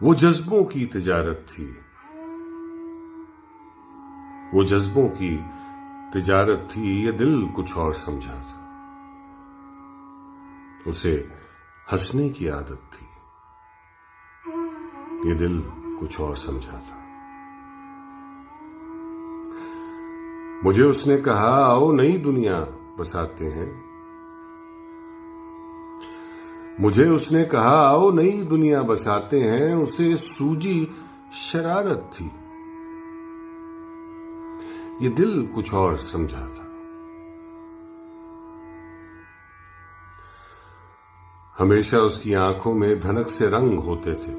वो जज्बों की तिजारत थी, वो जज्बों की तिजारत थी। ये दिल कुछ और समझा था, उसे हंसने की आदत थी। ये दिल कुछ और समझा था। मुझे उसने कहा आओ नई दुनिया बसाते हैं। मुझे उसने कहा आओ नई दुनिया बसाते हैं। उसे सूझी शरारत थी। ये दिल कुछ और समझा था। हमेशा उसकी आंखों में धनक से रंग होते थे।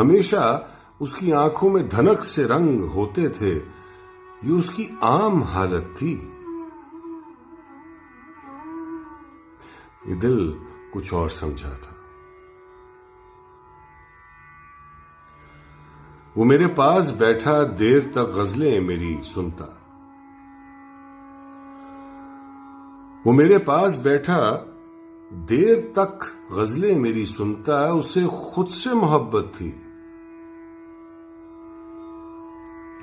हमेशा उसकी आंखों में धनक से रंग होते थे। ये उसकी आम हालत थी। ये दिल कुछ और समझा था। वो मेरे पास बैठा देर तक गजलें मेरी सुनता। वो मेरे पास बैठा देर तक गजलें मेरी सुनता। उसे खुद से मोहब्बत थी।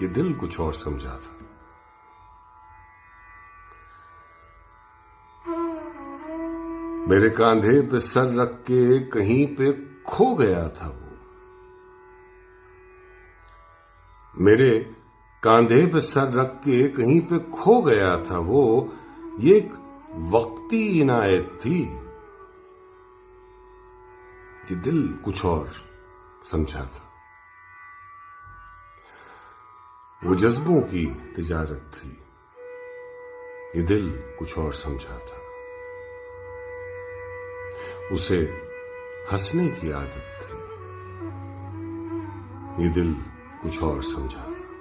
ये दिल कुछ और समझा था। मेरे कांधे पे सर रख के कहीं पे खो गया था वो। मेरे कांधे पे सर रख के कहीं पे खो गया था वो। ये एक वक्ती इनायत थी। ये दिल कुछ और समझा था। वो जज्बों की तिजारत थी। ये दिल कुछ और समझा था। उसे हंसने की आदत थी। ये दिल कुछ और समझा था।